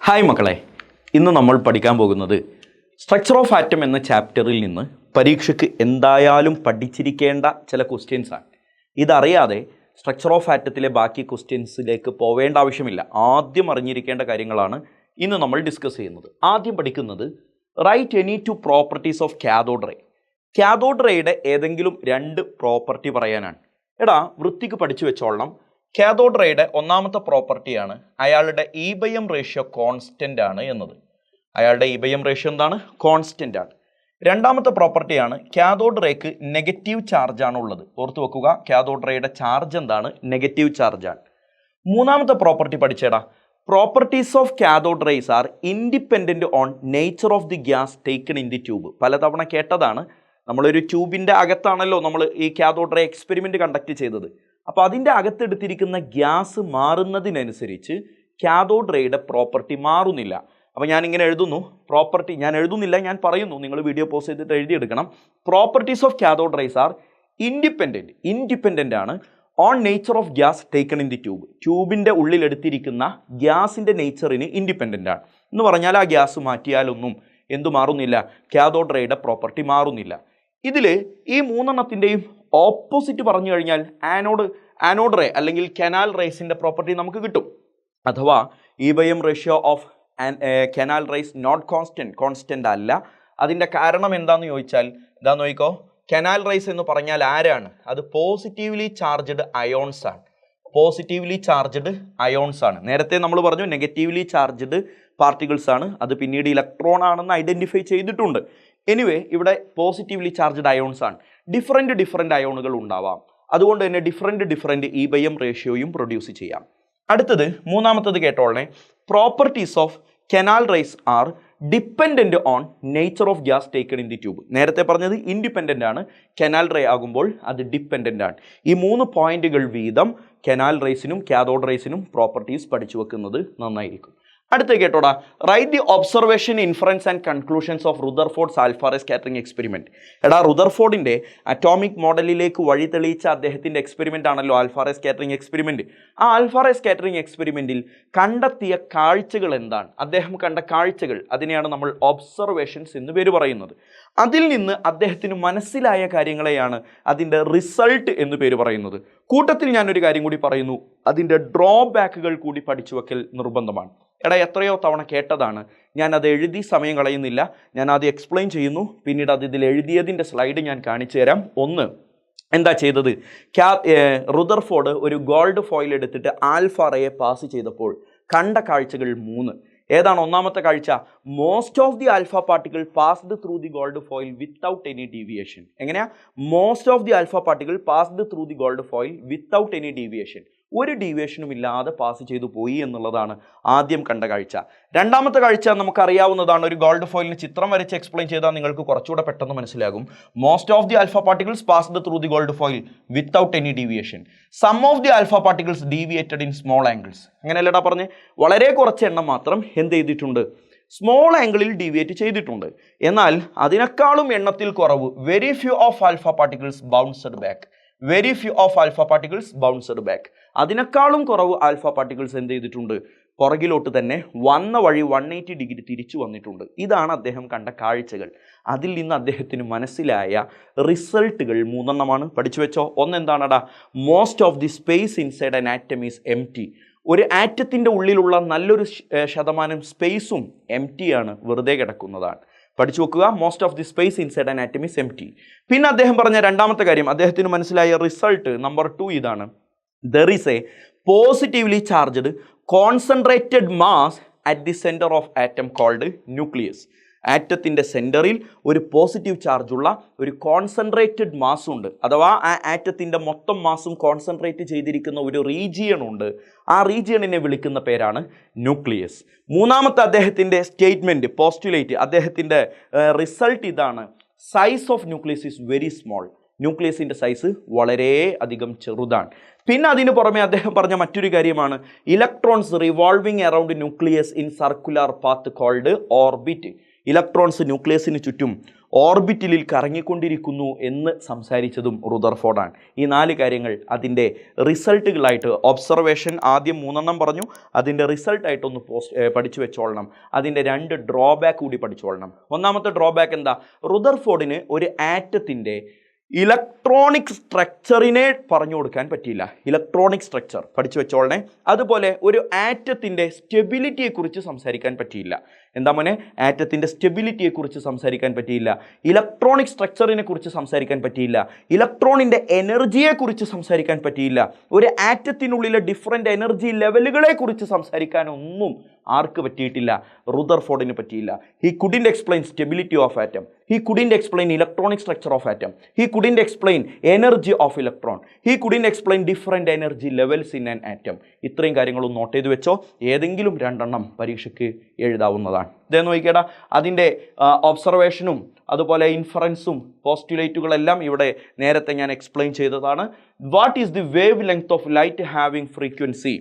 Hi മക്കളെ, ഇന്ന് നമ്മൾ പഠിക്കാൻ പോകുന്നത് സ്ട്രക്ചർ ഓഫ് ആറ്റം എന്ന ചാപ്റ്ററിൽ നിന്ന് പരീക്ഷയ്ക്ക് എന്തായാലും പഠിച്ചിരിക്കേണ്ട ചില ക്വസ്റ്റ്യൻസാണ്. ഇതറിയാതെ സ്ട്രക്ചർ ഓഫ് ആറ്റത്തിലെ ബാക്കി ക്വസ്റ്റ്യൻസിലേക്ക് പോവേണ്ട ആവശ്യമില്ല. ആദ്യം അറിഞ്ഞിരിക്കേണ്ട കാര്യങ്ങളാണ് ഇന്ന് നമ്മൾ ഡിസ്കസ് ചെയ്യുന്നത്. ആദ്യം പഠിക്കുന്നത് write any two properties of cathode ray. Cathode റേയുടെ ഏതെങ്കിലും രണ്ട് പ്രോപ്പർട്ടി പറയാനാണ്. എടാ, വൃത്തിക്ക് പഠിച്ചു വെച്ചോളണം. കാഥോഡ് റേയുടെ ഒന്നാമത്തെ പ്രോപ്പർട്ടിയാണ് അയാളുടെ ഇ/എം റേഷ്യോ കോൺസ്റ്റൻ്റ് ആണ് എന്നത്. അയാളുടെ ഇ/എം റേഷ്യോ എന്താണ്? കോൺസ്റ്റൻ്റ് ആണ്. രണ്ടാമത്തെ പ്രോപ്പർട്ടിയാണ് കാഥോഡ് റേക്ക് നെഗറ്റീവ് ചാർജ് ആണ് ഉള്ളത്. ഓർത്ത് വെക്കുക, കാഥോഡ് റേയുടെ ചാർജ് എന്താണ്? നെഗറ്റീവ് ചാർജ് ആണ്. മൂന്നാമത്തെ പ്രോപ്പർട്ടി പഠിച്ചേടാ. Properties of cathode rays are independent on nature of the gas taken in the tube. പലതവണ കേട്ടതാണ്. നമ്മളൊരു ട്യൂബിൻ്റെ അകത്താണല്ലോ നമ്മൾ ഈ കാഥോഡ് റേ എക്സ്പെരിമെൻറ്റ് കണ്ടക്ട് ചെയ്തത്. അപ്പോൾ അതിൻ്റെ അകത്തെടുത്തിരിക്കുന്ന ഗ്യാസ് മാറുന്നതിനനുസരിച്ച് കാഥോഡ് റേയുടെ പ്രോപ്പർട്ടി മാറുന്നില്ല. അപ്പോൾ ഞാനിങ്ങനെ എഴുതുന്നു പ്രോപ്പർട്ടി, ഞാൻ എഴുതുന്നില്ല, ഞാൻ പറയുന്നു, നിങ്ങൾ വീഡിയോ പോസ് ചെയ്തിട്ട് എഴുതിയെടുക്കണം. Properties of cathode rays are independent ആണ് on nature of gas taken in the tube. ട്യൂബിൻ്റെ ഉള്ളിലെടുത്തിരിക്കുന്ന ഗ്യാസിൻ്റെ നേച്ചറിന് ഇൻഡിപെൻഡൻ്റ് ആണ് എന്ന് പറഞ്ഞാൽ ആ ഗ്യാസ് മാറ്റിയാലൊന്നും എന്തു മാറുന്നില്ല? കാഥോഡ് റേയുടെ പ്രോപ്പർട്ടി മാറുന്നില്ല. ഇതിൽ ഈ മൂന്നെണ്ണത്തിൻ്റെയും ഓപ്പോസിറ്റ് പറഞ്ഞു കഴിഞ്ഞാൽ ആനോഡ് റേ അല്ലെങ്കിൽ കനാൽ റേസിൻ്റെ പ്രോപ്പർട്ടി നമുക്ക് കിട്ടും. അഥവാ ഇ/എം ratio of canal rays not constant അല്ല. അതിൻ്റെ കാരണം എന്താണെന്ന് ചോദിച്ചാൽ എന്താന്ന് നോക്കിക്കോ, കനാൽ റേസ് എന്ന് പറഞ്ഞാൽ ആരാണ്? അത് പോസിറ്റീവ്ലി ചാർജ്ഡ് അയോൺസ് ആണ്. പോസിറ്റീവ്ലി ചാർജ്ഡ് അയോൺസ് ആണ്. നേരത്തെ നമ്മൾ പറഞ്ഞു നെഗറ്റീവ്ലി ചാർജ്ഡ് പാർട്ടിക്കിൾസ് ആണ്. അത് പിന്നീട് ഇലക്ട്രോൺ ആണെന്ന് ഐഡൻറ്റിഫൈ ചെയ്തിട്ടുണ്ട്. എനിവേ, ഇവിടെ പോസിറ്റീവ്ലി ചാർജ്ഡ് അയോൺസ് ആണ്. ഡിഫറെൻറ്റ് അയോണുകൾ ഉണ്ടാവാം. അതുകൊണ്ട് തന്നെ ഡിഫറെൻറ്റ് ഇ/എം റേഷ്യോയും പ്രൊഡ്യൂസ് ചെയ്യാം. അടുത്തത് മൂന്നാമത്തത് കേട്ടോളേ. Properties of canal rays are dependent on nature of gas taken in the tube. നേരത്തെ പറഞ്ഞത് ഇൻഡിപെൻഡൻ്റ് ആണ്, കനാൽ റേ ആകുമ്പോൾ അത് ഡിപ്പെൻഡൻ്റ് ആണ്. ഈ 3 പോയിന്റുകൾ വീതം കനാൽ റേസിനും കാഥോഡ് റേസിനും പ്രോപ്പർട്ടീസ് പഠിച്ചു വെക്കുന്നത് നന്നായിരിക്കും. അടുത്ത കേട്ടോടാ. Write the observation, inference and conclusions of Rutherford's alpha ray scattering experiment. എടാ, റുദർഫോർഡിൻ്റെ അറ്റോമിക് മോഡലിലേക്ക് വഴി തെളിയിച്ച അദ്ദേഹത്തിൻ്റെ എക്സ്പെരിമെൻ്റ് ആണല്ലോ ആൽഫ റേ സ്കാറ്ററിംഗ് എക്സ്പെരിമെൻറ്റ്. ആ ആൽഫ റേ സ്കാറ്ററിംഗ് എക്സ്പെരിമെൻറ്റിൽ കണ്ടെത്തിയ കാഴ്ചകൾ എന്താണ്? അദ്ദേഹം കണ്ട കാഴ്ചകൾ, അതിനെയാണ് നമ്മൾ ഒബ്സർവേഷൻസ് എന്ന് പേര് പറയുന്നത്. അതിൽ നിന്ന് അദ്ദേഹത്തിന് മനസ്സിലായ കാര്യങ്ങളെയാണ് അതിൻ്റെ റിസൾട്ട് എന്ന് പേര് പറയുന്നത്. കൂട്ടത്തിൽ ഞാനൊരു കാര്യം കൂടി പറയുന്നു, അതിൻ്റെ ഡ്രോബാക്കുകൾ കൂടി പഠിച്ചു വെക്കൽ നിർബന്ധമാണ്. എടാ, എത്രയോ തവണ കേട്ടതാണ്, ഞാൻ അത് എഴുതി സമയം കളയുന്നില്ല. ഞാൻ ആദ്യം എക്സ്പ്ലെയിൻ ചെയ്യുന്നു, പിന്നീട് അത് ഇതിൽ എഴുതിയതിൻ്റെ സ്ലൈഡ് ഞാൻ കാണിച്ചു തരാം. ഒന്ന്, എന്താ ചെയ്തത്? റുദർഫോർഡ് ഒരു ഗോൾഡ് ഫോയിൽ എടുത്തിട്ട് ആൽഫ റേയെ പാസ് ചെയ്തപ്പോൾ കണ്ട കാഴ്ചകൾ 3. ഏതാണ് ഒന്നാമത്തെ കാഴ്ച? Most of the alpha particle passed through the gold foil without any deviation. എങ്ങനെയാ? Most of the alpha particle passed through the gold foil without any deviation. ഒരു ഡീവിയേഷനും ഇല്ലാതെ പാസ് ചെയ്തു പോയി എന്നുള്ളതാണ് ആദ്യം കണ്ട കാഴ്ച. രണ്ടാമത്തെ കാഴ്ച നമുക്കറിയാവുന്നതാണ്. ഒരു ഗോൾഡ് ഫോയിലിന് ചിത്രം വരച്ച് എക്സ്പ്ലെയിൻ ചെയ്താൽ നിങ്ങൾക്ക് കുറച്ചുകൂടെ പെട്ടെന്ന് മനസ്സിലാകും. Most of the alpha particles passed through the gold foil without any deviation. Some of the alpha particles deviated in small angles. അങ്ങനെയല്ലടാ പറഞ്ഞ്, വളരെ കുറച്ച് എണ്ണം മാത്രം എന്ത് ചെയ്തിട്ടുണ്ട്? സ്മോൾ ആംഗിളിൽ ഡീവിയേറ്റ് ചെയ്തിട്ടുണ്ട്. എന്നാൽ അതിനേക്കാളും എണ്ണത്തിൽ കുറവ് very few of alpha particles bounced back. Very few of alpha particles bounced back. അതിനേക്കാളും കുറവ് ആൽഫ പാർട്ടിക്കിൾസ് എന്ത് ചെയ്തിട്ടുണ്ട്? പുറകിലോട്ട് തന്നെ വന്ന വഴി 180 ഡിഗ്രി തിരിച്ചു വന്നിട്ടുണ്ട്. ഇതാണ് അദ്ദേഹം കണ്ട കാഴ്ചകൾ. അതിൽ നിന്ന് അദ്ദേഹത്തിന് മനസ്സിലായ റിസൾട്ടുകൾ 3 പഠിച്ചു വെച്ചോ. ഒന്നെന്താണടാ? Most of the space inside an atom is empty. ഒരു ആറ്റത്തിൻ്റെ ഉള്ളിലുള്ള നല്ലൊരു ശതമാനം സ്പേസും എംപ്റ്റി ആണ്, വെറുതെ കിടക്കുന്നതാണ്. പഠിച്ചു വെക്കുക. Most of the space inside an atom is empty. പിന്നെ അദ്ദേഹം പറഞ്ഞ രണ്ടാമത്തെ കാര്യം, അദ്ദേഹത്തിന് മനസ്സിലായ റിസൾട്ട് നമ്പർ 2 ഇതാണ്. There is a positively charged concentrated mass at the centre of atom called nucleus. ആറ്റത്തിൻ്റെ സെൻറ്ററിൽ ഒരു പോസിറ്റീവ് ചാർജുള്ള ഒരു കോൺസെൻട്രേറ്റഡ് മാസ് ഉണ്ട്. അഥവാ ആ ആറ്റത്തിൻ്റെ മൊത്തം മാസും കോൺസെൻട്രേറ്റ് ചെയ്തിരിക്കുന്ന ഒരു റീജിയൺ ഉണ്ട്. ആ റീജിയണിനെ വിളിക്കുന്ന പേരാണ് ന്യൂക്ലിയസ്. മൂന്നാമത്തെ അദ്ദേഹത്തിൻ്റെ സ്റ്റേറ്റ്മെൻറ്റ്, പോസ്റ്റുലേറ്റ്, അദ്ദേഹത്തിൻ്റെ റിസൾട്ട് ഇതാണ്. Size of nucleus is very small. ന്യൂക്ലിയസിൻ്റെ സൈസ് വളരെ അധികം ചെറുതാണ്. പിന്നെ അതിന് പുറമെ അദ്ദേഹം പറഞ്ഞ മറ്റൊരു കാര്യമാണ് electrons revolving around nucleus in circular path called orbit. Electrons ന്യൂക്ലിയസിന് ചുറ്റും ഓർബിറ്റിലിൽ കറങ്ങിക്കൊണ്ടിരിക്കുന്നു എന്ന് സംസാരിച്ചതും റുദർഫോർഡാണ്. ഈ 4 കാര്യങ്ങൾ അതിൻ്റെ റിസൾട്ടുകളായിട്ട് ഒബ്സർവേഷൻ ആദ്യം 3 പറഞ്ഞു, അതിൻ്റെ റിസൾട്ടായിട്ടൊന്ന് പഠിച്ചു വെച്ചോളണം. അതിൻ്റെ 2 ഡ്രോബാക്ക് കൂടി പഠിച്ചോളണം. ഒന്നാമത്തെ ഡ്രോബാക്ക് എന്താ? റുദർഫോർഡിന് ഒരു ആറ്റത്തിൻ്റെ ഇലക്ട്രോണിക് സ്ട്രക്ചറിനെ പറഞ്ഞു കൊടുക്കാൻ പറ്റിയില്ല. ഇലക്ട്രോണിക് സ്ട്രക്ചർ പഠിച്ചു വെച്ചോളണേ. അതുപോലെ ഒരു ആറ്റത്തിൻ്റെ സ്റ്റെബിലിറ്റിയെക്കുറിച്ച് സംസാരിക്കാൻ പറ്റിയില്ല. എന്താ മോനെ? ആറ്റത്തിൻ്റെ സ്റ്റെബിലിറ്റിയെക്കുറിച്ച് സംസാരിക്കാൻ പറ്റിയില്ല. ഇലക്ട്രോണിക് സ്ട്രക്ചറിനെ കുറിച്ച് സംസാരിക്കാൻ പറ്റിയില്ല. ഇലക്ട്രോണിൻ്റെ എനർജിയെക്കുറിച്ച് സംസാരിക്കാൻ പറ്റിയില്ല. ഒരു ആറ്റത്തിനുള്ളിലെ ഡിഫറെൻ്റ് എനർജി ലെവലുകളെ കുറിച്ച് സംസാരിക്കാനൊന്നും ആർക്ക് പറ്റിയിട്ടില്ല? റുദർഫോർഡിന് പറ്റിയില്ല. He couldn't explain stability of atom, he couldn't explain electronic structure of atom, he couldn't explain energy of electron, he couldn't explain different energy levels in an atom. ഇത്രയും കാര്യങ്ങളും നോട്ട് ചെയ്ത് വെച്ചോ. ഏതെങ്കിലും 2 പരീക്ഷയ്ക്ക് എഴുതാവുന്നതാണ്. ഇതേ നോക്കിക്കേടാ, അതിൻ്റെ ഒബ്സർവേഷനും അതുപോലെ ഇൻഫറൻസും പോസ്റ്റുലേറ്റുകളെല്ലാം ഇവിടെ നേരത്തെ ഞാൻ എക്സ്പ്ലെയിൻ ചെയ്തതാണ്. What is the wavelength of light having frequency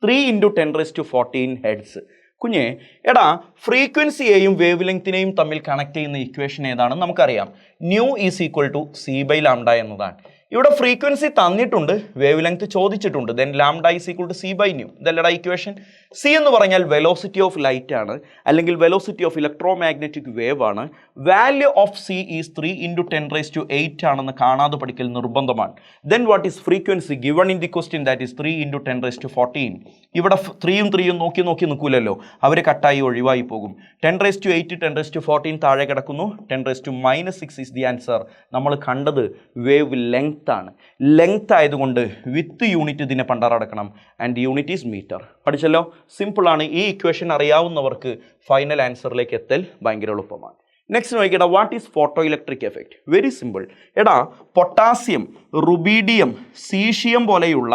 3 × 10⁻14 hertz. കുഞ്ഞെ, എടാ ഫ്രീക്വൻസിയെയും വേവ് ലെങ്ത്തിനെയും തമ്മിൽ കണക്ട് ചെയ്യുന്ന ഇക്വേഷൻ ഏതാണെന്ന് നമുക്കറിയാം. New is equal to c/λ എന്നതാണ്. ഇവിടെ ഫ്രീക്വൻസി തന്നിട്ടുണ്ട്, വേവ് ലെങ്ത് ചോദിച്ചിട്ടുണ്ട്. Then lambda is equal to c/ന്യൂ. ഇതല്ലടാ ഇക്വേഷൻ. സി എന്ന് പറഞ്ഞാൽ വെലോസിറ്റി ഓഫ് ലൈറ്റ് ആണ്, അല്ലെങ്കിൽ velocity of electromagnetic wave ആണ്. വാല്യൂ ഓഫ് സി ഈസ് 3 × 10⁸ ആണെന്ന് കാണാതെ പഠിക്കൽ നിർബന്ധമാണ്. Then what is frequency given in the question? That is 3 × 10⁻14. ഇവിടെ 3 നോക്കി നിൽക്കൂലല്ലോ, അവർ കട്ടായി ഒഴിവായി പോകും. 10⁸ 10⁻14 താഴെ കിടക്കുന്നു. 10⁻⁻6 ഈസ് ദി ആൻസർ. നമ്മൾ കണ്ടത് വേവ് ലെങ്ത് ആണ്. ലെങ്ത് ആയതുകൊണ്ട് വിത്ത് യൂണിറ്റ് ഇതിനെ പണ്ടാറടക്കണം. And unit is metre. പഠിച്ചല്ലോ, സിമ്പിളാണ്. ഈ ഇക്വേഷൻ അറിയാവുന്നവർക്ക് ഫൈനൽ ആൻസറിലേക്ക് എത്തൽ ഭയങ്കര എളുപ്പമാണ്. നെക്സ്റ്റ് നോക്കിക്കടാ, what is photoelectric effect? Very simple. എടാ, പൊട്ടാസ്യം, റുബീഡിയം, സീഷ്യം പോലെയുള്ള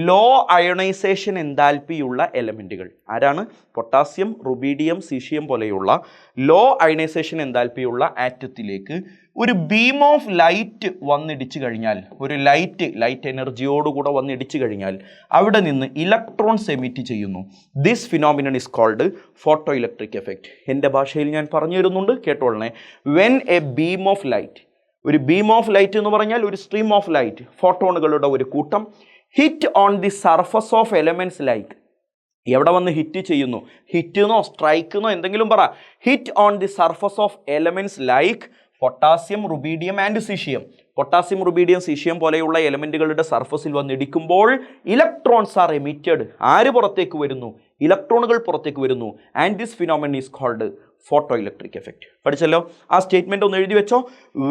ലോ അയണൈസേഷൻ എൻതാൽപ്പിയുള്ള എലമെൻറ്റുകൾ ആരാണ്? പൊട്ടാസ്യം, റുബീഡിയം, സീഷ്യം പോലെയുള്ള ലോ അയണൈസേഷൻ എൻതാൽപ്പിയുള്ള ആറ്റത്തിലേക്ക് ഒരു ബീം ഓഫ് ലൈറ്റ് വന്നിടിച്ചു കഴിഞ്ഞാൽ, ഒരു ലൈറ്റ് എനർജിയോടുകൂടെ വന്നിടിച്ചു കഴിഞ്ഞാൽ അവിടെ നിന്ന് ഇലക്ട്രോൺസ് എമിറ്റ് ചെയ്യുന്നു. This phenomenon is called photoelectric effect. എൻ്റെ ഭാഷയിൽ ഞാൻ പറഞ്ഞു തരുന്നുണ്ട്, കേട്ടോളണേ. When a beam of light, ഒരു ബീം ഓഫ് ലൈറ്റ് എന്ന് പറഞ്ഞാൽ ഒരു സ്ട്രീം ഓഫ് ലൈറ്റ്, ഫോട്ടോണുകളുടെ ഒരു കൂട്ടം, hit on the surface of elements like, എവിടെ വന്ന് ഹിറ്റ് ചെയ്യുന്നു? ഹിറ്റെന്നോ സ്ട്രൈക്കെന്നോ എന്തെങ്കിലും പറ. Hit on the surface of elements like potassium, rubidium and caesium. Potassium, rubidium, caesium പോലെയുള്ള എലമെൻറ്റുകളുടെ സർഫസിൽ വന്നിടിക്കുമ്പോൾ ഇലക്ട്രോൺസ് ആർ എമിറ്റഡ്. ആര് പുറത്തേക്ക് വരുന്നു? ഇലക്ട്രോണുകൾ പുറത്തേക്ക് വരുന്നു. And this phenomenon is called photoelectric effect. പഠിച്ചല്ലോ? ആ സ്റ്റേറ്റ്മെൻറ്റ് ഒന്ന് എഴുതി വെച്ചോ.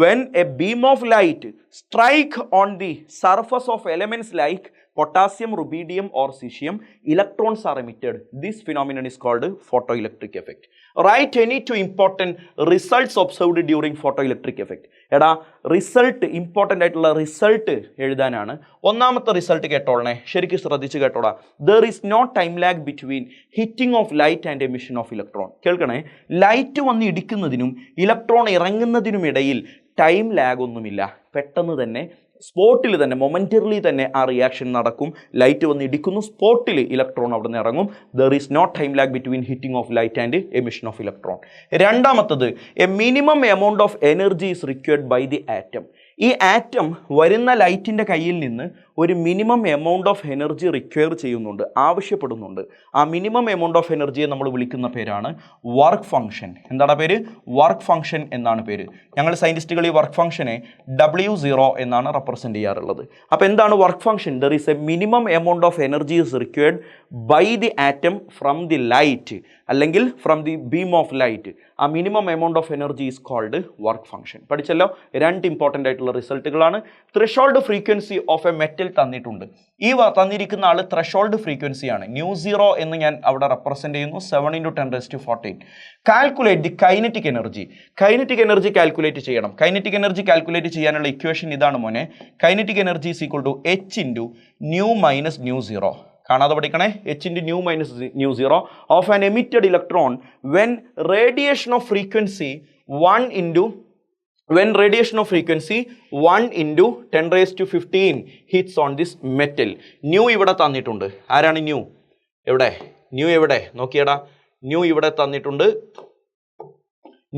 When a beam of light strike on the surface of elements like potassium, rubidium or cesium, electrons are emitted. This phenomenon is called photoelectric effect. Write any 2 important results observed during photoelectric effect. എടാ, result, important ആയിട്ടുള്ള result എഴുതാനാണ്. ഒന്നാമത്തെ result കേട്ടോളണേ, ശരിക്കും ശ്രദ്ധിച്ച് കേട്ടോടാ. There is no time lag between hitting of light and emission of electron. കേൾക്കണേ, light വന്ന് ഇടിക്കുന്നതിനും ഇലക്ട്രോൺ ഇറങ്ങുന്നതിനും ഇടയിൽ ടൈം ലാഗ് ഒന്നുമില്ല. പെട്ടെന്ന് തന്നെ സ്പോട്ടിൽ തന്നെ, മൊമെൻ്ററിലി തന്നെ ആ റിയാക്ഷൻ നടക്കും. ലൈറ്റ് വന്ന് ഇടിക്കുന്നു, സ്പോട്ടിൽ ഇലക്ട്രോൺ അവിടെ നിന്ന് ഇറങ്ങും. There is no time lag between hitting of light and emission of electron. രണ്ടാമത്തത്, a minimum amount of energy is required by the atom. ഈ ആറ്റം വരുന്ന ലൈറ്റിൻ്റെ കയ്യിൽ നിന്ന് ഒരു minimum amount of energy require ചെയ്യുന്നുണ്ട്, ആവശ്യപ്പെടുന്നുണ്ട്. ആ മിനിമം എമൗണ്ട് ഓഫ് എനർജിയെ നമ്മൾ വിളിക്കുന്ന പേരാണ് വർക്ക് ഫംഗ്ഷൻ. എന്താണ് പേര്? വർക്ക് ഫംഗ്ഷൻ എന്നാണ് പേര്. ഞങ്ങൾ സയൻറ്റിസ്റ്റുകൾ ഈ വർക്ക് ഫംഗ്ഷനെ W0 എന്നാണ് റെപ്രസെൻറ്റ് ചെയ്യാറുള്ളത്. അപ്പോൾ എന്താണ് work function? There is a minimum amount of energy is required by the atom from the light, അല്ലെങ്കിൽ from the beam of light. ആ minimum amount of energy is called work function. പഠിച്ചല്ലോ? 2 important ആയിട്ടുള്ള റിസൾട്ടുകളാണ്. Threshold frequency of a metal തന്നിട്ടുണ്ട്. ഈ തന്നിരിക്കുന്ന ആൾ threshold ഫ്രീക്വൻസിയാണ്. ന്യൂ0 എന്ന് ഞാൻ അവിടെ റെപ്രസെൻറ്റ് ചെയ്യുന്നു. 7 × 10⁻14. Calculate the kinetic energy. Kinetic energy calculate ചെയ്യണം. കൈനറ്റിക് എനർജി കാൽക്കുലേറ്റ് ചെയ്യാനുള്ള ഇക്വേഷൻ ഇതാണ് മോനെ. Kinetic energy is equal to H × nu minus ന്യൂ0. കാണാതെ പഠിക്കണേ. H × ന്യൂ മൈനസ് ന്യൂ0 of an emitted electron when radiation of frequency 1 × 10⁻15 hits on this metal. Nu ഇവിടെ തന്നിട്ടുണ്ട്. ആരാണ് ന്യൂ? എവിടെ? ന്യൂ എവിടെ? നോക്കിയടാ, ന്യൂ ഇവിടെ തന്നിട്ടുണ്ട്.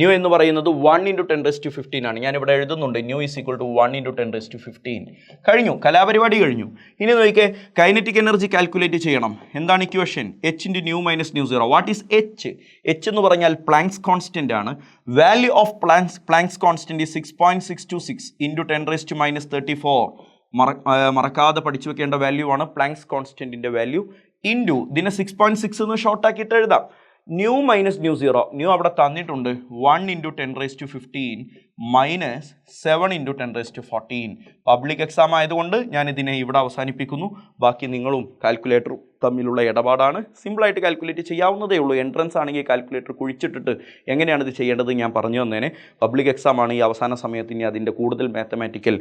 ന്യൂ എന്ന് പറയുന്നത് 1 × 10⁻15 ആണ്. ഞാനിവിടെ എഴുതുന്നുണ്ട് ന്യൂ ഈസ് ഈക്വൽ ടു 1 × 10⁻15. കഴിഞ്ഞു, കലാപരിപാടി കഴിഞ്ഞു. ഇനി നോക്കിക്കേ, കൈനറ്റിക് എനർജി കാൽക്കുലേറ്റ് ചെയ്യണം. എന്താണ് equation? h × nu minus new 0. What is H? H എന്ന് പറഞ്ഞാൽ പ്ലാങ്ക്സ് കോൺസ്റ്റന്റ് ആണ്. Value of planks constant 6.626 × 10⁻34. മറക്കാതെ പഠിച്ചു വെക്കേണ്ട വാല്യൂ ആണ് പ്ലാങ്ക്സ് കോൺസ്റ്റന്റിന്റെ വാല്യൂ. ഇൻറ്റു ഇതിനെ 6.6 എന്ന് ഷോർട്ട് ആക്കിയിട്ട് എഴുതാം. ന്യൂ മൈനസ് ന്യൂ 0, ന്യൂ അവിടെ തന്നിട്ടുണ്ട് 1 × 10⁻15 മൈനസ് 7 × 10⁻14. പബ്ലിക് എക്സാം ആയതുകൊണ്ട് ഞാൻ ഇതിനെ ഇവിടെ അവസാനിപ്പിക്കുന്നു. ബാക്കി നിങ്ങളും കാൽക്കുലേറ്ററും തമ്മിലുള്ള ഇടപാടാണ്. സിമ്പിളായിട്ട് കാൽക്കുലേറ്റ് ചെയ്യാവുന്നതേ ഉള്ളൂ. എൻട്രൻസ് ആണെങ്കിൽ കാൽക്കുലേറ്റർ കുഴിച്ചിട്ടിട്ട് എങ്ങനെയാണ് ഇത് ചെയ്യേണ്ടത് ഞാൻ പറഞ്ഞു തന്നേനെ. പബ്ലിക് എക്സാം ആണ് ഈ അവസാന സമയത്ത്, ഇനി അതിൻ്റെ കൂടുതൽ മാത്തമാറ്റിക്കൽ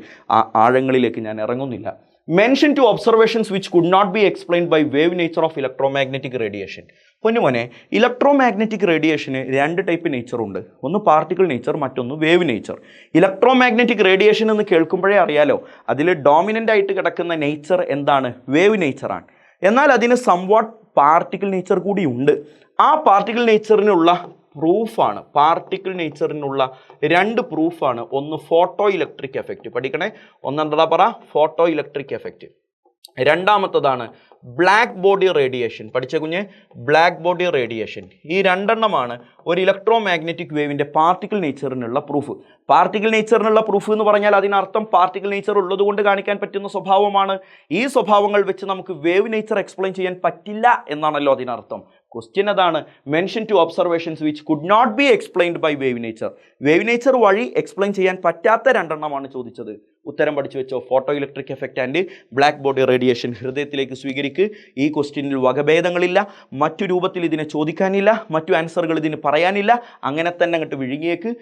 ആഴങ്ങളിലേക്ക് ഞാൻ ഇറങ്ങുന്നില്ല. Mention two observations which could not be explained by wave nature of electromagnetic radiation. പൊന്നുമോനെ, ഇലക്ട്രോമാഗ്നറ്റിക് റേഡിയേഷന് 2 ടൈപ്പ് നേച്ചർ ഉണ്ട്. ഒന്ന് പാർട്ടിക്കിൾ നേച്ചർ, മറ്റൊന്ന് വേവ് നേച്ചർ. ഇലക്ട്രോമാഗ്നറ്റിക് റേഡിയേഷൻ എന്ന് കേൾക്കുമ്പോഴേ അറിയാലോ, അതിൽ ഡോമിനൻ്റ് ആയിട്ട് കിടക്കുന്ന നേച്ചർ എന്താണ്? വേവ് നേച്ചറാണ്. എന്നാൽ അതിന് സംവാട്ട് പാർട്ടിക്കിൾ നേച്ചർ കൂടി ഉണ്ട്. ആ പാർട്ടിക്കിൾ നേച്ചറിനുള്ള പ്രൂഫാണ്, പാർട്ടിക്കിൾ നേച്ചറിനുള്ള 2 പ്രൂഫാണ്. ഒന്ന് ഫോട്ടോ ഇലക്ട്രിക് എഫക്റ്റ്, പഠിക്കണേ. ഒന്നെന്താ പറ? Photoelectric effect. രണ്ടാമത്തതാണ് ബ്ലാക്ക് ബോഡി റേഡിയേഷൻ. പഠിച്ച കുഞ്ഞ്, ബ്ലാക്ക് ബോഡി റേഡിയേഷൻ. ഈ 2 എണ്ണമാണ് ഒരു ഇലക്ട്രോ മാഗ്നറ്റിക് വേവിൻ്റെ പാർട്ടിക്കിൾ നേച്ചറിനുള്ള പ്രൂഫ്. പാർട്ടിക്കിൾ നേച്ചറിനുള്ള പ്രൂഫ് എന്ന് പറഞ്ഞാൽ അതിനർത്ഥം പാർട്ടിക്കിൾ നേച്ചർ ഉള്ളത് കൊണ്ട് കാണിക്കാൻ പറ്റുന്ന സ്വഭാവമാണ്. ഈ സ്വഭാവങ്ങൾ വെച്ച് നമുക്ക് വേവ് നേച്ചർ എക്സ്പ്ലെയിൻ ചെയ്യാൻ പറ്റില്ല എന്നാണല്ലോ അതിനർത്ഥം. ക്വസ്റ്റ്യൻ അതാണ്, mention two observations which could not be explained by wave nature. Wave nature വഴി എക്സ്പ്ലെയിൻ ചെയ്യാൻ പറ്റാത്ത 2 എണ്ണമാണ് ചോദിച്ചത്. ഉത്തരം പഠിച്ചു വെച്ചോ. Photoelectric effect and black body radiation ഹൃദയത്തിലേക്ക് സ്വീകരിക്ക്. ഈ ക്വസ്റ്റ്യനിൽ വകഭേദങ്ങളില്ല, മറ്റു രൂപത്തിൽ ഇതിനെ ചോദിക്കാനില്ല, മറ്റു ആൻസറുകൾ ഇതിന് പറയാനില്ല. അങ്ങനെ തന്നെ അങ്ങോട്ട് വിഴുങ്ങിയേക്ക്.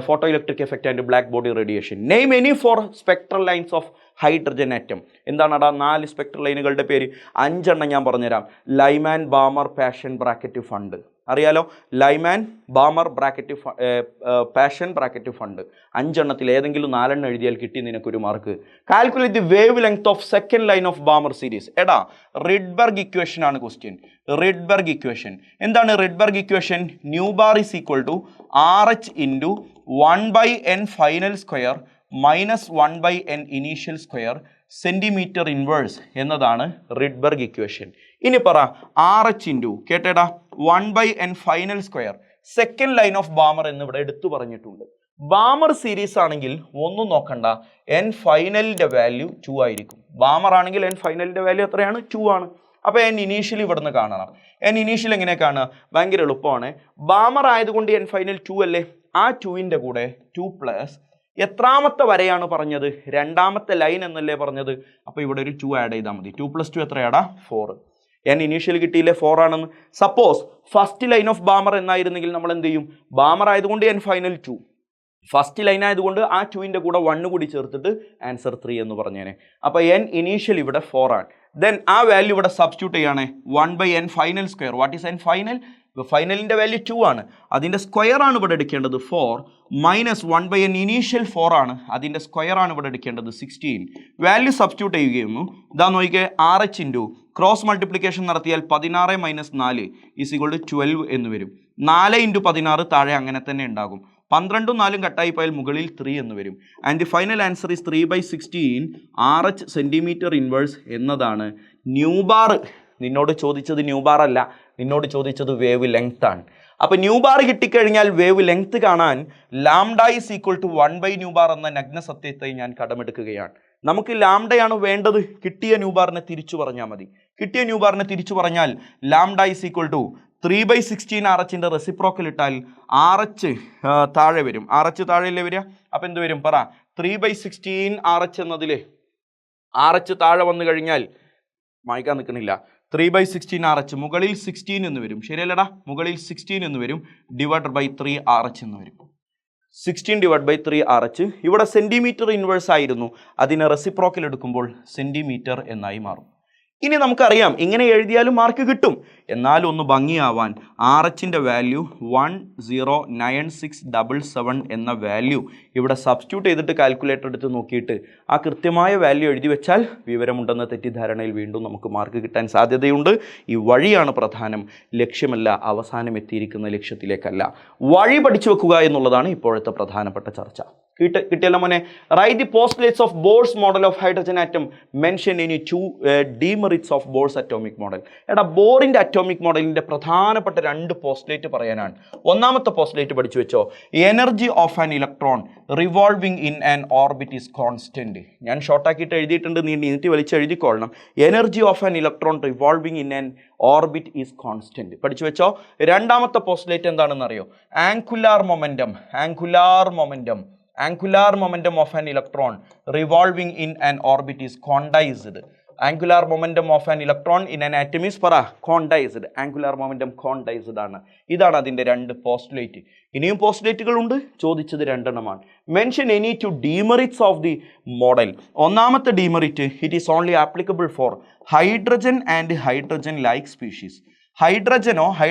Photoelectric effect and black body radiation. Name any 4 spectral lines of hydrogen atom. എന്താണടാ 4 സ്പെക്ട്രൽ ലൈനുകളുടെ പേര്? 5 എണ്ണം ഞാൻ പറഞ്ഞുതരാം. Lyman, Balmer, Paschen, Brackett, Pfund. അറിയാലോ, Lyman, Balmer, Brackett, Paschen, Brackett, Pfund. 5 എണ്ണത്തിൽ ഏതെങ്കിലും 4 എണ്ണം എഴുതിയാൽ കിട്ടി നിനക്കൊരു മാർക്ക്. Calculate the wavelength of second line of Balmer series. എടാ, റിഡ്ബർഗ് ഇക്വേഷൻ ആണ് ക്വസ്റ്റ്യൻ. റിഡ്ബർഗ് ഇക്വേഷൻ എന്താണ്? Rydberg equation new bar is equal to RH into 1/n final square minus 1/n initial square centimetre inverse എന്നതാണ് Rydberg equation. ഇനി പറ, RH into കേട്ടേടാ 1/n final square second line of Balmer എന്നിവിടെ എടുത്തു പറഞ്ഞിട്ടുണ്ട്. Balmer series ആണെങ്കിൽ ഒന്നും നോക്കണ്ട, n ഫൈനലിൻ്റെ വാല്യൂ 2 ആയിരിക്കും. ബാമർ ആണെങ്കിൽ n ഫൈനലിൻ്റെ വാല്യൂ എത്രയാണ്? 2 ആണ്. അപ്പോൾ n ഇനീഷ്യൽ ഇവിടുന്ന് കാണണം. n ഇനീഷ്യൽ എങ്ങനെ കാണുക? ഭയങ്കര എളുപ്പമാണ്. ബാമർ ആയതുകൊണ്ട് n ഫൈനൽ 2 അല്ലേ? ആ 2ൻ്റെ കൂടെ 2 പ്ലസ് എത്രാമത്തെ വരെയാണ് പറഞ്ഞത്? 2ാമത്തെ ലൈൻ എന്നല്ലേ പറഞ്ഞത്? അപ്പോൾ ഇവിടെ ഒരു 2 ആഡ് ചെയ്താൽ മതി. 2 + 2 എത്രയാടാ? 4. n ഇനീഷ്യൽ കിട്ടിയില്ലേ? 4 ആണെന്ന്. Suppose first line of Balmer എന്നായിരുന്നെങ്കിൽ നമ്മൾ എന്ത് ചെയ്യും? ബാമർ ആയതുകൊണ്ട് n ഫൈനൽ 2, ഫസ്റ്റ് ലൈൻ ആയതുകൊണ്ട് ആ 2ൻ്റെ കൂടെ 1 കൂടി ചേർത്തിട്ട് ആൻസർ 3 എന്ന് പറഞ്ഞേനെ. അപ്പോൾ n ഇനീഷ്യൽ ഇവിടെ 4 ആണ്. ദെൻ ആ വാല്യൂ ഇവിടെ സബ്സ്റ്റിറ്റ്യൂട്ട് ചെയ്യാണ്. 1/n final square. What is n final? ഫൈനലിൻ്റെ വാല്യൂ 2 ആണ്. അതിൻ്റെ സ്ക്വയർ ആണ് ഇവിടെ എടുക്കേണ്ടത് 4 മൈനസ് 1/n ഇനീഷ്യൽ 4 ആണ്. അതിൻ്റെ സ്ക്വയർ ആണ് ഇവിടെ എടുക്കേണ്ടത് 16. വാല്യൂ സബ്സ്റ്റിറ്റ്യൂട്ട് ചെയ്യുകയുന്നു. ഇതാ നോക്കിക്കേ, RH ഇൻറ്റു ക്രോസ് മൾട്ടിപ്ലിക്കേഷൻ നടത്തിയാൽ 16 - 4 ഈസ് ഈക്വൽ ടു 12 എന്ന് വരും. 4 × 16 താഴെ അങ്ങനെ തന്നെ ഉണ്ടാകും. 12ഉം 4ഉം കട്ടായി പോയാൽ മുകളിൽ 3 എന്ന് വരും. And final answer is 3/16 RH centimetre inverse എന്നതാണ് ന്യൂ ബാർ. നിന്നോട് ചോദിച്ചത് ന്യൂ ബാർ അല്ല, നിന്നോട് ചോദിച്ചത് വേവ് ലെങ്ത് ആണ്. അപ്പോൾ ന്യൂ ബാർ കിട്ടിക്കഴിഞ്ഞാൽ വേവ് ലെങ്ത് കാണാൻ ലാംഡ ഈസ് ഈക്വൽ ടു 1/ന്യൂ ബാർ എന്ന നഗ്ന സത്യത്തെ ഞാൻ കടമെടുക്കുകയാണ്. നമുക്ക് ലാംഡയാണ് വേണ്ടത്. കിട്ടിയ ന്യൂ ബാറിനെ തിരിച്ചു പറഞ്ഞാൽ മതി. കിട്ടിയ ന്യൂ ബാറിനെ തിരിച്ചു പറഞ്ഞാൽ lambda is equal to 3/16 RH reciprocal ഇട്ടാൽ RH താഴെ വരും. RH താഴെയല്ലേ വരിക? അപ്പം എന്ത് വരും പറ? 3/16 RH എന്നതിൽ RH താഴെ വന്നു കഴിഞ്ഞാൽ മായ്ക്കാൻ നിൽക്കുന്നില്ല. 3/16 RH മുകളിൽ 16 എന്ന് വരും. ശരിയല്ലടാ? മുകളിൽ 16 എന്ന് വരും. /3 RH എന്ന് വരും. 16/3 RH. ഇവിടെ സെൻറ്റിമീറ്റർ ഇൻവേഴ്സ് ആയിരുന്നു. അതിനെ റെസിപ്രോക്കൽ എടുക്കുമ്പോൾ സെൻറ്റിമീറ്റർ എന്നായി മാറും. ഇനി നമുക്കറിയാം ഇങ്ങനെ എഴുതിയാലും മാർക്ക് കിട്ടും. എന്നാലും ഒന്ന് ഭംഗിയാവാൻ RH വാല്യൂ 109677 എന്ന വാല്യൂ ഇവിടെ സബ്സ്റ്റിറ്റ്യൂട്ട് ചെയ്തിട്ട് കാൽക്കുലേറ്റർ എടുത്ത് നോക്കിയിട്ട് ആ കൃത്യമായ വാല്യൂ എഴുതി വെച്ചാൽ വിവരമുണ്ടെന്ന തെറ്റിദ്ധാരണയിൽ വീണ്ടും നമുക്ക് മാർക്ക് കിട്ടാൻ സാധ്യതയുണ്ട്. ഈ വഴിയാണ് പ്രധാനം, ലക്ഷ്യമല്ല, അവസാനം എത്തിയിരിക്കുന്ന ലക്ഷ്യത്തിലേക്കല്ല. വഴി പഠിച്ചു വെക്കുക എന്നുള്ളതാണ് ഇപ്പോഴത്തെ പ്രധാനപ്പെട്ട ചർച്ച. കിട്ടിയല്ലോ മോനെ. Write the postulates of Bohr's model of hydrogen atom mention in 2 demerits of Bohr's atomic model. എടാ ബോറിൻ്റെ അറ്റോമിക് മോഡലിൻ്റെ പ്രധാനപ്പെട്ട 2 പോസ്റ്റ്ലേറ്റ് പറയാനാണ്. ഒന്നാമത്തെ പോസ്റ്റ്ലേറ്റ് പഠിച്ചു വെച്ചോ. Energy of an electron revolving in an orbit is constant. ഞാൻ ഷോർട്ടാക്കിയിട്ട് എഴുതിയിട്ടുണ്ട്, നീട്ടി വലിച്ച് എഴുതിക്കൊള്ളണം. Energy of an electron revolving in an orbit is constant പഠിച്ചു വെച്ചോ. രണ്ടാമത്തെ പോസ്റ്റ്ലേറ്റ് എന്താണെന്ന് അറിയോ? Angular momentum of an electron revolving in an orbit is quantized. Angular momentum of an electron in an atom is quantized. Angular momentum quantized ആണ്. ഇതാണ് അതിൻ്റെ 2 postulate. ഇനിയും പോസ്റ്റ്ലേറ്റുകൾ ഉണ്ട്, ചോദിച്ചത് 2 എണ്ണമാണ്. Mention any 2 demerits of the model. ഒന്നാമത്തെ demerit, it is only applicable for hydrogen and hydrogen like species. Hydrogen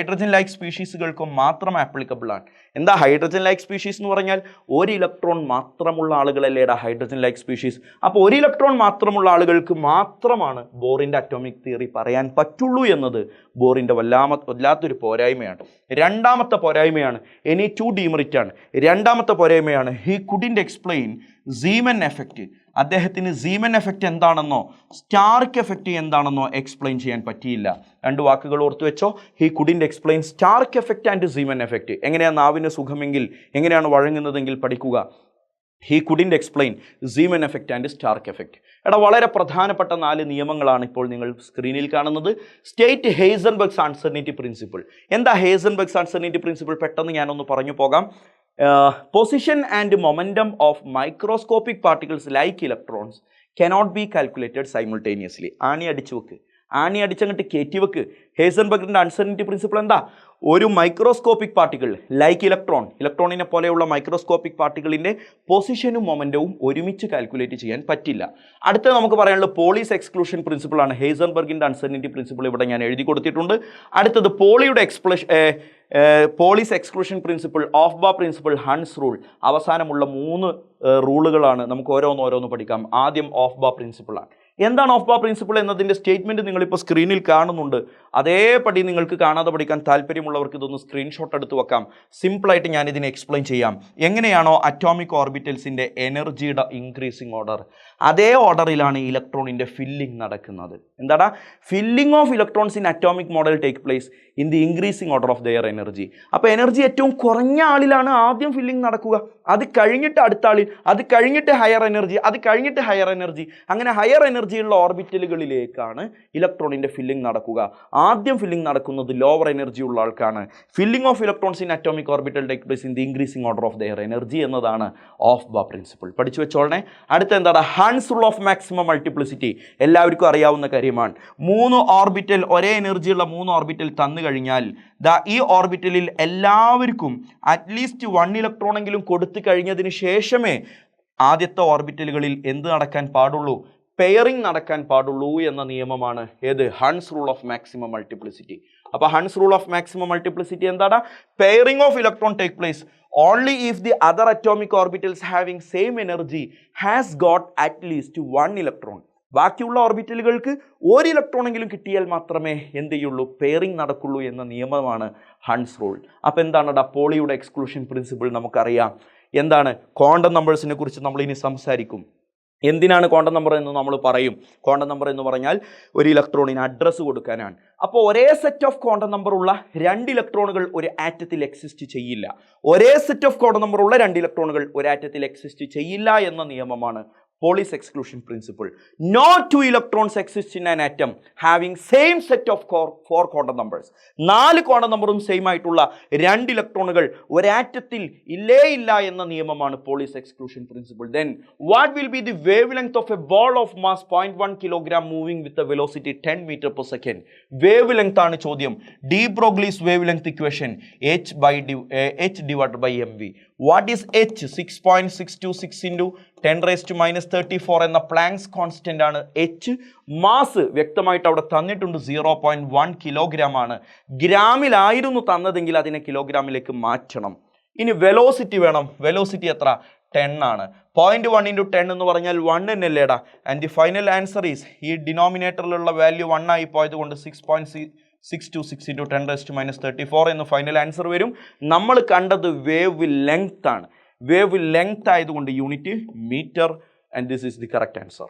like സ്പീഷീസുകൾക്കും മാത്രം ആപ്ലിക്കബിൾ ആണ്. എന്താ ഹൈഡ്രജൻ ലൈക്ക് സ്പീഷീസ് എന്ന് പറഞ്ഞാൽ? ഒരു ഇലക്ട്രോൺ മാത്രമുള്ള ആളുകളല്ലേടാ ഹൈഡ്രജൻ ലൈക്ക് സ്പീഷീസ്. അപ്പോൾ ഒരു ഇലക്ട്രോൺ മാത്രമുള്ള ആളുകൾക്ക് മാത്രമാണ് ബോറിൻ്റെ അറ്റോമിക് തിയറി പറയാൻ പറ്റുള്ളൂ എന്നത് ബോറിൻ്റെ വല്ലാത്തൊരു പോരായ്മയാണ്. രണ്ടാമത്തെ പോരായ്മയാണ് എനി 2 ഡീമെറിറ്റ് ആണ്. രണ്ടാമത്തെ പോരായ്മയാണ് he couldn't explain Zeeman effect. അദ്ദേഹത്തിന് സീമൻ എഫക്റ്റ് എന്താണെന്നോ സ്റ്റാർക്ക് എഫക്റ്റ് എന്താണെന്നോ എക്സ്പ്ലെയിൻ ചെയ്യാൻ പറ്റിയില്ല. 2 വാക്കുകൾ ഓർത്തു വെച്ചോ. He couldn't explain Stark effect and Zeeman effect. എങ്ങനെയാണ് നാവിന് സുഖമെങ്കിൽ, എങ്ങനെയാണ് വഴങ്ങുന്നതെങ്കിൽ പഠിക്കുക. He couldn't explain Zeeman effect and Stark effect. എടാ വളരെ പ്രധാനപ്പെട്ട 4 നിയമങ്ങളാണ് ഇപ്പോൾ നിങ്ങൾ സ്ക്രീനിൽ കാണുന്നത്. State Heisenberg's uncertainty principle. എന്താ ഹെയ്സൻബർഗ്സ് അൺസർണിറ്റി പ്രിൻസിപ്പിൾ? പെട്ടെന്ന് ഞാനൊന്ന് പറഞ്ഞു പോകാം. Position and momentum of microscopic particles like electrons cannot be calculated simultaneously. ആണി അടിച്ചങ്ങോട്ട് കയറ്റി വെക്ക്. ഹെയ്സൻബർഗിൻ്റെ അൺസർണിറ്റി പ്രിൻസിപ്പിൾ എന്താ? ഒരു മൈക്രോസ്കോപ്പിക് പാർട്ടിക്കിൾ ലൈക്ക് ഇലക്ട്രോണിനെ പോലെയുള്ള മൈക്രോസ്കോപ്പിക് പാർട്ടിക്കിളിൻ്റെ പൊസിഷനും മൊമെൻറ്റവും ഒരുമിച്ച് കാൽക്കുലേറ്റ് ചെയ്യാൻ പറ്റില്ല. അടുത്ത നമുക്ക് പറയാനുള്ളത് പോളീസ് എക്സ്ക്ലൂഷൻ പ്രിൻസിപ്പിൾ ആണ്. ഹെയ്സൻബർഗിൻ്റെ അൺസർണിറ്റി പ്രിൻസിപ്പിൾ ഇവിടെ ഞാൻ എഴുതി കൊടുത്തിട്ടുണ്ട്. അടുത്തത് പോളീസ് എക്സ്ക്ലൂഷൻ പ്രിൻസിപ്പിൾ, ഓഫ് ബാ പ്രിൻസിപ്പിൾ, ഹൺസ് റൂൾ. അവസാനമുള്ള 3 റൂളുകളാണ്. നമുക്ക് ഓരോന്ന് പഠിക്കാം. ആദ്യം ഓഫ് ബാ പ്രിൻസിപ്പിൾ ആണ്. എന്താണ് ഓഫ് ബാ പ്രിൻസിപ്പിൾ എന്നതിൻ്റെ സ്റ്റേറ്റ്മെൻറ്റ് നിങ്ങളിപ്പോൾ സ്ക്രീനിൽ കാണുന്നുണ്ട്. അതേപടി നിങ്ങൾക്ക് കാണാതെ പഠിക്കാൻ താല്പര്യമുള്ളവർക്ക് ഇതൊന്ന് സ്ക്രീൻഷോട്ട് എടുത്ത് വെക്കാം. സിമ്പിളായിട്ട് ഞാനിതിനെ എക്സ്പ്ലെയിൻ ചെയ്യാം. എങ്ങനെയാണോ അറ്റോമിക് ഓർബിറ്റൽസിൻ്റെ എനർജിയുടെ ഇൻക്രീസിങ് ഓർഡർ, അതേ ഓർഡറിലാണ് ഇലക്ട്രോണിൻ്റെ ഫില്ലിംഗ് നടക്കുന്നത്. എന്താടാ? Filling of electrons in atomic model take place in the increasing order of their energy. അപ്പോൾ എനർജി ഏറ്റവും കുറഞ്ഞ ആളിലാണ് ആദ്യം ഫില്ലിംഗ് നടക്കുക, അത് കഴിഞ്ഞിട്ട് അടുത്ത ആളിൽ, അത് കഴിഞ്ഞിട്ട് ഹയർ എനർജി, അത് കഴിഞ്ഞിട്ട് ഹയർ എനർജി. അങ്ങനെ ഹയർ എനർജിയുള്ള ഓർബിറ്റലുകളിലേക്കാണ് ഇലക്ട്രോണിൻ്റെ ഫില്ലിംഗ് നടക്കുക. ആദ്യം ഫില്ലിംഗ് നടക്കുന്നത് ലോവർ എനർജി ഉള്ള ആൾക്കാണ്. Filling of electrons in atomic orbital take place in the increasing order of their energy എന്നതാണ് ഓഫ് ബാ പ്രിൻസിപ്പിൾ. പഠിച്ചു വെച്ചോളണേ. അടുത്ത എന്താണ്? Hund's rule of maximum multiplicity. എല്ലാവർക്കും അറിയാവുന്ന കാര്യമാണ്. 3 ഓർബിറ്റൽ, ഒരേ എനർജിയുള്ള 3 ഓർബിറ്റൽ തന്നു കഴിഞ്ഞാൽ ഈ ഓർബിറ്റലിൽ എല്ലാവർക്കും അറ്റ്ലീസ്റ്റ് 1 ഇലക്ട്രോൺ എങ്കിലും കൊടുത്തു കഴിഞ്ഞതിന് ശേഷമേ ആദ്യത്തെ ഓർബിറ്റലുകളിൽ എന്ത് നടക്കാൻ പാടുള്ളൂ? പെയറിംഗ് നടക്കാൻ പാടുള്ളൂ എന്ന നിയമമാണ് ഏത്? Hund's rule of maximum multiplicity. അപ്പോൾ Hund's rule of maximum multiplicity എന്താണ്? Pairing of electron take place only if the other atomic orbitals having same energy has got at least 1 electron. ബാക്കിയുള്ള ഓർബിറ്റലുകൾക്ക് 1 ഇലക്ട്രോൺ എങ്കിലും കിട്ടിയാൽ മാത്രമേ എന്ത് ചെയ്യുള്ളൂ? പെയറിംഗ് നടക്കുള്ളൂ എന്ന നിയമമാണ് ഹൺസ് റൂൾ. അപ്പോൾ എന്താണ് പോളിയുടെ എക്സ്ക്ലൂഷൻ പ്രിൻസിപ്പിൾ? നമുക്കറിയാം. എന്താണ്? ക്വാണ്ടം നമ്പേഴ്സിനെ കുറിച്ച് നമ്മൾ ഇനി സംസാരിക്കും. എന്തിനാണ് ക്വാണ്ടം നമ്പർ എന്ന് നമ്മൾ പറയും. ക്വാണ്ടം നമ്പർ എന്ന് പറഞ്ഞാൽ ഒരു ഇലക്ട്രോണിന് അഡ്രസ്സ് കൊടുക്കാനാണ്. അപ്പോൾ ഒരേ സെറ്റ് ഓഫ് ക്വാണ്ടം നമ്പർ ഉള്ള 2 ഇലക്ട്രോണുകൾ ഒരു ആറ്റത്തിൽ എക്സിസ്റ്റ് ചെയ്യില്ല. ഒരേ സെറ്റ് ഓഫ് ക്വാണ്ടം നമ്പർ ഉള്ള 2 ഇലക്ട്രോണുകൾ ഒരു ആറ്റത്തിൽ എക്സിസ്റ്റ് ചെയ്യില്ല എന്ന നിയമമാണ് Pauli's exclusion principle. No 2 electrons exist in an atom having same set of 4 quantum numbers. 4 quantum നമ്പറും സെയിം ആയിട്ടുള്ള 2 ഇലക്ട്രോണുകൾ ഒരാറ്റത്തിൽ ഇല്ല എന്ന നിയമമാണ് Pauli's exclusion principle. Then what will be the wavelength of a ball of mass 0.1 kilogram moving with a velocity 10 metre per second? Wavelength ആണ് ചോദ്യം. De Broglie's wavelength equation h/mv. What is h? 6.626 into 10⁻34 എന്ന planks constant ആണ് H. Mass വ്യക്തമായിട്ട് അവിടെ തന്നിട്ടുണ്ട് 0.1 kilogram ആണ്. ഗ്രാമിലായിരുന്നു തന്നതെങ്കിൽ അതിനെ കിലോഗ്രാമിലേക്ക് മാറ്റണം. ഇനി വെലോസിറ്റി വേണം. വെലോസിറ്റി എത്ര? 10 ആണ്. 0.1 × 10 എന്ന് പറഞ്ഞാൽ 1 എന്നല്ലേടാ. And the final answer is, ഈ ഡിനോമിനേറ്ററിലുള്ള വാല്യൂ 1 ആയി പോയത് കൊണ്ട് 6.626 × 10⁻34 എന്ന് ഫൈനൽ ആൻസർ വരും. നമ്മൾ കണ്ടത് വേവ് ലെങ്ത് ആണ്. വേവ് ലെങ്ത് ആയതുകൊണ്ട് unit metre. And this is the correct answer.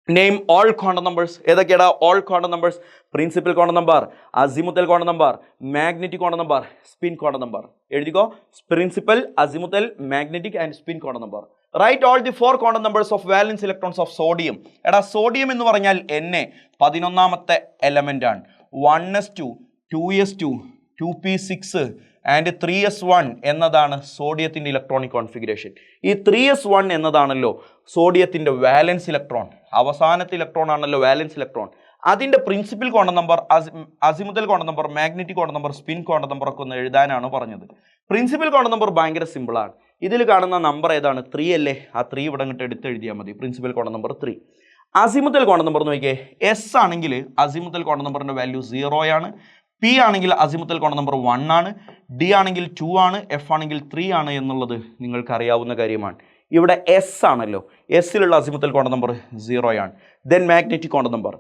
Name all quantum numbers. ഏതൊക്കെയാണ് all quantum numbers? Principal quantum number, azimuthal quantum number, magnetic quantum number, spin quantum number. എഴുതിക്കോ. Principal, azimuthal, magnetic and spin quantum number. Write all the 4 quantum numbers of valence electrons of sodium. എടാ sodium എന്ന് പറഞ്ഞാൽ Na 11ാമത്തെ element ആണ്. 1s2, 2s2, 2p6 and 3s1 എന്നതാണ് സോഡിയത്തിൻ്റെ electronic configuration. ഈ 3s1 എന്നതാണല്ലോ സോഡിയത്തിൻ്റെ വാലൻസ് electron. അവസാനത്തെ electron ആണല്ലോ വാലൻസ് electron. അതിൻ്റെ principal quantum number, azimuthal quantum number, magnetic quantum number, spin quantum number ഒക്കെ ഒന്ന് എഴുതാനാണ് പറഞ്ഞത്. പ്രിൻസിപ്പൽ ക്വാണ്ടം നമ്പർ ഭയങ്കര സിമ്പിളാണ്. ഇതിൽ കാണുന്ന നമ്പർ ഏതാണ്? 3 അല്ലേ? ആ 3 ഇവിടെ ഇങ്ങോട്ട് എടുത്ത് എഴുതിയാൽ മതി. Principal quantum number 3. Azimuthal quantum number നോക്കിയേ. എസ് ആണെങ്കിൽ അസിമുത്തൽ ക്വാണ്ടം നമ്പറിൻ്റെ വാല്യൂ 0 ആണ്. പി ആണെങ്കിൽ അസിമുത്തൽ ക്വാണ്ടം നമ്പർ 1 ആണ്. ഡി ആണെങ്കിൽ 2 ആണ്. എഫ് ആണെങ്കിൽ 3 ആണ് എന്നുള്ളത് നിങ്ങൾക്ക് അറിയാവുന്ന കാര്യമാണ്. ഇവിടെ എസ് ആണല്ലോ. എസ്സിലുള്ള അസിമുത്തൽ ക്വാണ്ടം നമ്പർ 0 ആണ്. Then magnetic quantum number.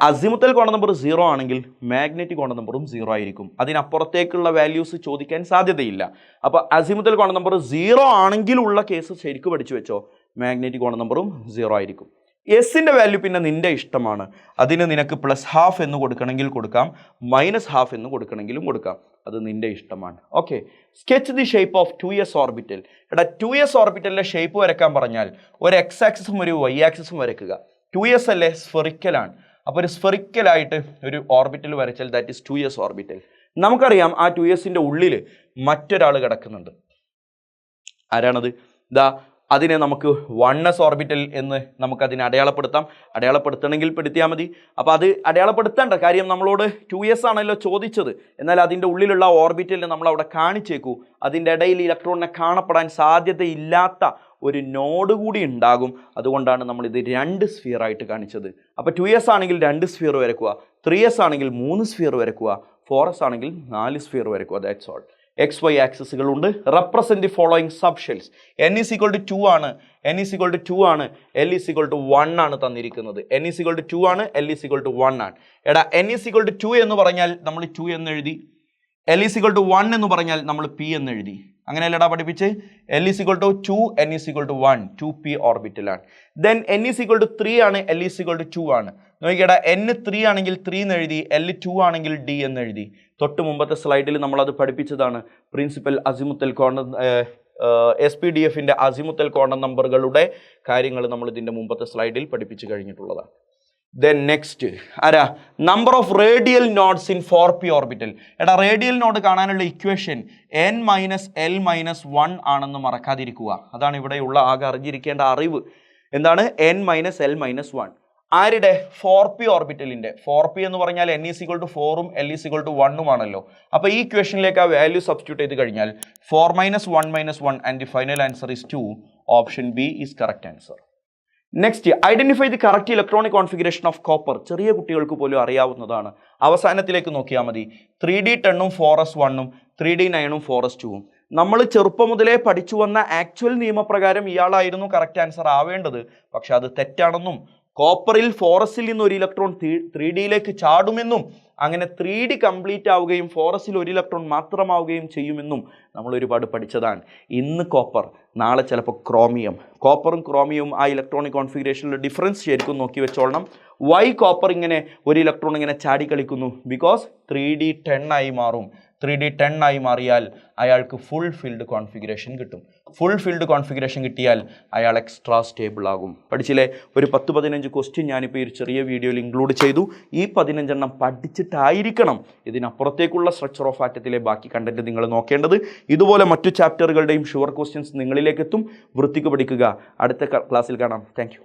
Azimuthal quantum number 0 ആണെങ്കിൽ മാഗ്നറ്റിക് ക്വാണ്ടം നമ്പറും 0 ആയിരിക്കും. അതിനപ്പുറത്തേക്കുള്ള വാല്യൂസ് ചോദിക്കാൻ സാധ്യതയില്ല. അപ്പോൾ അസിമുത്തൽ ക്വാണ്ടം നമ്പർ 0 ആണെങ്കിലുള്ള കേസ് ശരിക്കും പഠിച്ചു വെച്ചോ. മാഗ്നറ്റിക് ക്വാണ്ടം നമ്പറും 0 ആയിരിക്കും. എസിൻ്റെ വാല്യൂ പിന്നെ നിൻ്റെ ഇഷ്ടമാണ്. അതിന് നിനക്ക് +½ എന്ന് കൊടുക്കണമെങ്കിൽ കൊടുക്കാം, -½ എന്ന് കൊടുക്കണമെങ്കിലും കൊടുക്കാം. അത് നിൻ്റെ ഇഷ്ടമാണ്. Okay. Sketch the shape of 2s orbital. എടാ 2s ഓർബിറ്റലിൻ്റെ ഷേപ്പ് വരയ്ക്കാൻ പറഞ്ഞാൽ ഒരു എക്സ് ആക്സിസും ഒരു വൈ ആക്സിസും വരയ്ക്കുക. 2s അല്ലേ? സ്ഫെറിക്കലാണ്. അപ്പോൾ ഒരു സ്ഫെറിക്കലായിട്ട് ഒരു ഓർബിറ്റൽ വരച്ചാൽ ദാറ്റ് ഈസ് 2s ഓർബിറ്റൽ. നമുക്കറിയാം ആ 2sൻ്റെ ഉള്ളിൽ മറ്റൊരാൾ കിടക്കുന്നുണ്ട്. ആരാണത്? അതിനെ നമുക്ക് 1s ഓർബിറ്റൽ എന്ന് നമുക്കതിനെ അടയാളപ്പെടുത്തണമെങ്കിൽ പെടുത്തിയാൽ മതി. അപ്പോൾ അത് അടയാളപ്പെടുത്തേണ്ട കാര്യം നമ്മളോട് 2s ആണല്ലോ ചോദിച്ചത്. എന്നാൽ അതിൻ്റെ ഉള്ളിലുള്ള ഓർബിറ്റലിനെ നമ്മൾ അവിടെ കാണിച്ചേക്കൂ. അതിൻ്റെ ഇടയിൽ ഇലക്ട്രോണിനെ കാണപ്പെടാൻ സാധ്യതയില്ലാത്ത ഒരു നോഡ് കൂടി ഉണ്ടാകും. അതുകൊണ്ടാണ് നമ്മളിത് 2 സ്ഫിയർ ആയിട്ട് കാണിച്ചത്. അപ്പോൾ 2s ആണെങ്കിൽ 2 സ്ഫിയർ വരയ്ക്കുക, 3s ആണെങ്കിൽ 3 സ്ഫിയർ വരയ്ക്കുക, 4s ആണെങ്കിൽ 4 സ്ഫിയർ വരയ്ക്കുക. That's all. XY ആക്സിസുകളുണ്ട്. Represent the following subshells. n=2 ആണ്, n=2 ആണ്, l=1 ആണ് തന്നിരിക്കുന്നത്. n=2 ആണ്, l=1 ആണ്. എടാ n=2 എന്ന് പറഞ്ഞാൽ നമ്മൾ 2 എന്ന് എഴുതി. l=1 എന്ന് പറഞ്ഞാൽ നമ്മൾ p എന്ന് എഴുതി. അങ്ങനെയല്ലടാ പഠിപ്പിച്ച്. l=2, n=1, 2p ഓർബിറ്റലാണ്. Then n=3 ആണ്, l=2 ആണ്. നോക്കിയടാ n 3 ആണെങ്കിൽ 3 എന്ന് എഴുതി, l 2 ആണെങ്കിൽ d എന്ന് എഴുതി. തൊട്ട് മുമ്പത്തെ സ്ലൈഡിൽ നമ്മളത് പഠിപ്പിച്ചതാണ്. പ്രിൻസിപ്പൽ അസിമുത്തൽ ക്വാണ്ടം SPDFൻ്റെ അസിമുത്തൽ ക്വാണ്ടം നമ്പറുകളുടെ കാര്യങ്ങൾ നമ്മൾ ഇതിൻ്റെ മുമ്പത്തെ സ്ലൈഡിൽ പഠിപ്പിച്ച് കഴിഞ്ഞിട്ടുള്ളതാണ്. ദെൻ നെക്സ്റ്റ് ആരാ? Number of radial nodes in 4p orbital. എടാ റേഡിയൽ നോഡ് കാണാനുള്ള ഇക്വേഷൻ n-l-1 ആണെന്ന് മറക്കാതിരിക്കുക. അതാണ് ഇവിടെയുള്ള ആകെ അറിഞ്ഞിരിക്കേണ്ട അറിവ്. എന്താണ്? n-l-1. ആരുടെ? 4p ഓർബിറ്റലിൻ്റെ. 4p എന്ന് പറഞ്ഞാൽ n=4ഉം l=1 ആണല്ലോ. അപ്പോൾ ഈ ഇക്വേഷനിലേക്ക് ആ വാല്യൂ സബ്സ്റ്റിറ്റ്യൂട്ട് ചെയ്ത് കഴിഞ്ഞാൽ 4 - 1 - 1 and the final answer is 2. Option B is correct answer. Next, identify the correct electronic configuration of copper. ചെറിയ കുട്ടികൾക്ക് പോലും അറിയാവുന്നതാണ്. അവസാനത്തിലേക്ക് നോക്കിയാൽ മതി. 3d10ഉം 4s1ഉം 3d9ഉം 4s2ഉം. നമ്മൾ ചെറുപ്പം മുതലേ പഠിച്ചു വന്ന ആക്ച്വൽ നിയമപ്രകാരം ഇയാളായിരുന്നു കറക്റ്റ് ആൻസർ ആവേണ്ടത്. പക്ഷെ അത് തെറ്റാണെന്നും കോപ്പറിൽ 4sൽ നിന്ന് ഒരു ഇലക്ട്രോൺ 3dയിലേക്ക് ചാടുമെന്നും അങ്ങനെ 3d കംപ്ലീറ്റ് ആവുകയും 4sൽ ഒരു ഇലക്ട്രോൺ മാത്രമാവുകയും ചെയ്യുമെന്നും നമ്മൾ ഒരുപാട് പഠിച്ചതാണ്. ഇന്ന് കോപ്പർ, നാളെ ചിലപ്പോൾ ക്രോമിയം. കോപ്പറും ക്രോമിയവും ആ ഇലക്ട്രോണിക് കോൺഫിഗറേഷനിലെ ഡിഫറൻസ് ശരിക്കും നോക്കി വെച്ചോളണം. വൈ കോപ്പർ ഇങ്ങനെ ഒരു ഇലക്ട്രോൺ ഇങ്ങനെ ചാടിക്കളിക്കുന്നു? ബിക്കോസ് 3d10 ആയി മാറും. 3d10 ആയി മാറിയാൽ അയാൾക്ക് ഫുൾ ഫിൽഡ് കോൺഫിഗറേഷൻ കിട്ടും. ഫുൾ ഫിൽഡ് കോൺഫിഗറേഷൻ കിട്ടിയാൽ അയാൾ എക്സ്ട്രാ സ്റ്റേബിൾ ആകും. പഠിച്ചില്ലേ? ഒരു 10-15 ക്വസ്റ്റ്യൻ ഞാനിപ്പോൾ ഈ ഒരു ചെറിയ വീഡിയോയിൽ ഇൻക്ലൂഡ് ചെയ്തു. ഈ 15 എണ്ണം പഠിച്ചിട്ടായിരിക്കണം ഇതിനപ്പുറത്തേക്കുള്ള സ്ട്രക്ചർ ഓഫ് ആറ്റത്തിലെ ബാക്കി കണ്ടന്റ് നിങ്ങൾ നോക്കേണ്ടത്. ഇതുപോലെ മറ്റു ചാപ്റ്ററുകളുടെയും ഷുവർ ക്വസ്റ്റ്യൻസ് നിങ്ങളിലേക്ക് എത്തും. വൃത്തിക്ക് പഠിക്കുക. അടുത്ത ക്ലാസ്സിൽ കാണാം. Thank you.